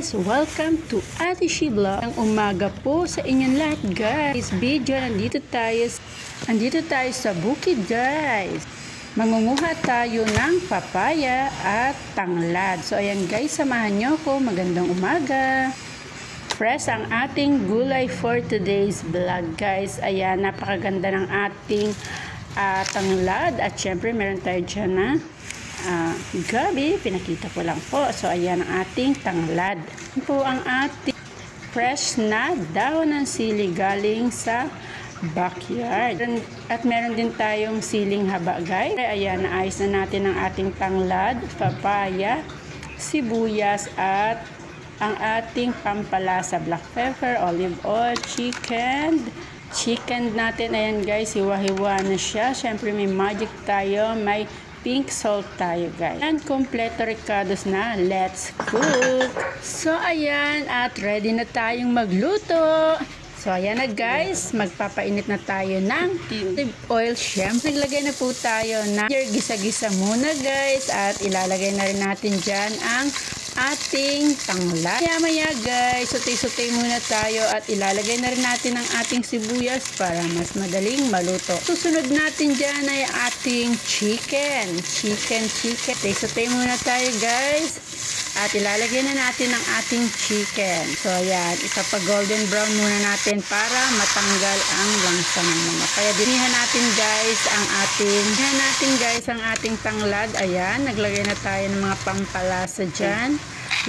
guys! Welcome to Ate Shi Vlog. Ang umaga po sa inyong lahat guys. Video, nandito tayo sa bukid guys. Mangunguha tayo ng papaya at tanglad. So ayan guys, samahan nyo ko. Magandang umaga. Fresh ang ating gulay for today's vlog guys. Ayan, napakaganda ng ating tanglad. At syempre meron tayo dyan na gabi, pinakita ko lang po. So ayan ang ating tanglad. Ito po ang ating fresh na dahon ng sili galing sa backyard. At meron din tayong siling haba guys. Ayan, naayos na natin ang ating tanglad, papaya, sibuyas at ang ating pampalasa, black pepper, olive oil, chicken natin. Ayan guys, hiwa-hiwa na siya. Syempre may magic tayo, may pink salt tayo guys. And kompleto ricados na. Let's cook! So ayan, at ready na tayong magluto. So ayan na guys, magpapainit na tayo ng olive oil. Syempre naglagay na po tayo ng gisa-gisa muna guys. At ilalagay na rin natin dyan ang ating tanglad. Maya guys, sutay-sutay muna tayo at ilalagay na rin natin ang ating sibuyas para mas madaling maluto. Susunod natin dyan ay ating chicken. Sutay-sutay muna tayo guys. At ilalagay na natin ang ating chicken. So ayan, ipapag-golden brown muna natin para matanggal ang langsa ng mga. Kaya dinihan natin guys ang ating tanglad. Ayan, naglagay na tayo ng mga pampalasa dyan.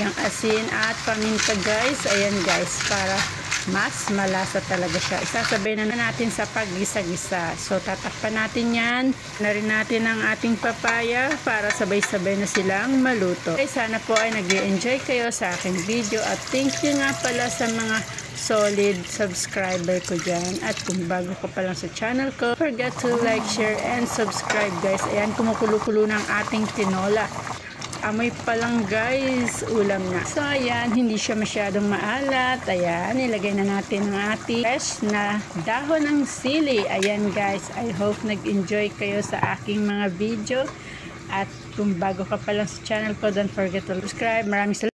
Yung asin at paminta guys. Ayan guys, para mas malasa talaga siya. Isasabay na natin sa paggisa-gisa. So tatakpan natin yan. Na rin natin ang ating papaya para sabay-sabay na silang maluto. Okay, sana po ay nag-enjoy kayo sa aking video. At thank you nga pala sa mga solid subscriber ko dyan. At kung bago ka pa lang sa channel ko, don't forget to like, share, and subscribe guys. Ayan, kumukulo-kulo ng ating tinola. Amoy pa lang guys, ulam na. So ayan, hindi siya masyadong maalat. Ayan, nilagay na natin ang ating fresh na dahon ng sili. Ayan guys, I hope nag-enjoy kayo sa aking mga video. At kung bago ka pa lang sa channel ko, don't forget to subscribe. Maraming salamat.